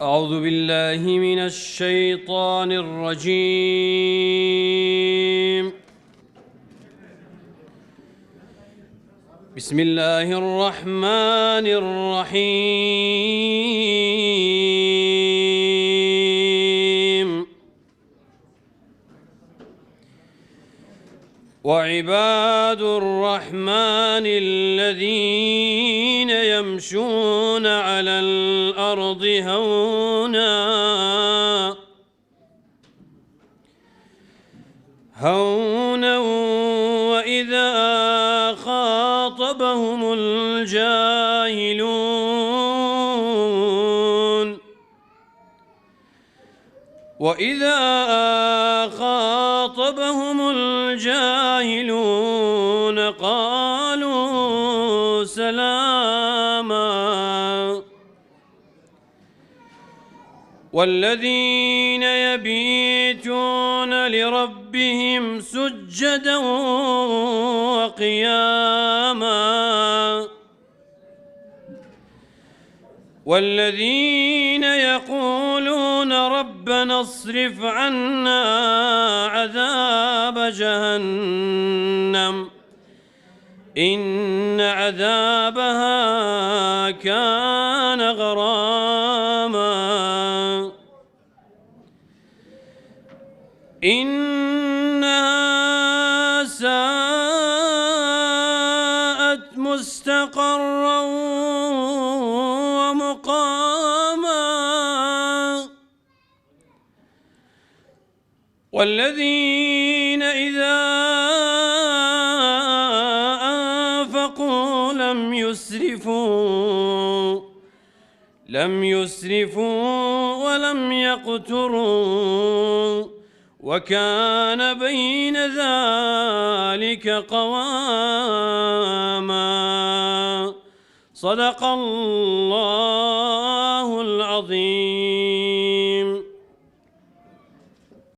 أعوذ بالله من الشيطان الرجيم. بسم الله الرحمن الرحيم. وعباد الرحمن الذين يمشون على الأرض هونا وإذا خاطبهم الجاهلون قالوا سلاما. والذين يبيتون لربهم سجدا وقياما والذين يقولون ربنا اصرف عنا عذاب جهنم إن عذابها كان غراما إنها ساءت مستقرا ومقاما. والذين إذا أنفقوا لم يسرفوا ولم يقتروا وكان بين ذلك قواما. صدق الله العظيم.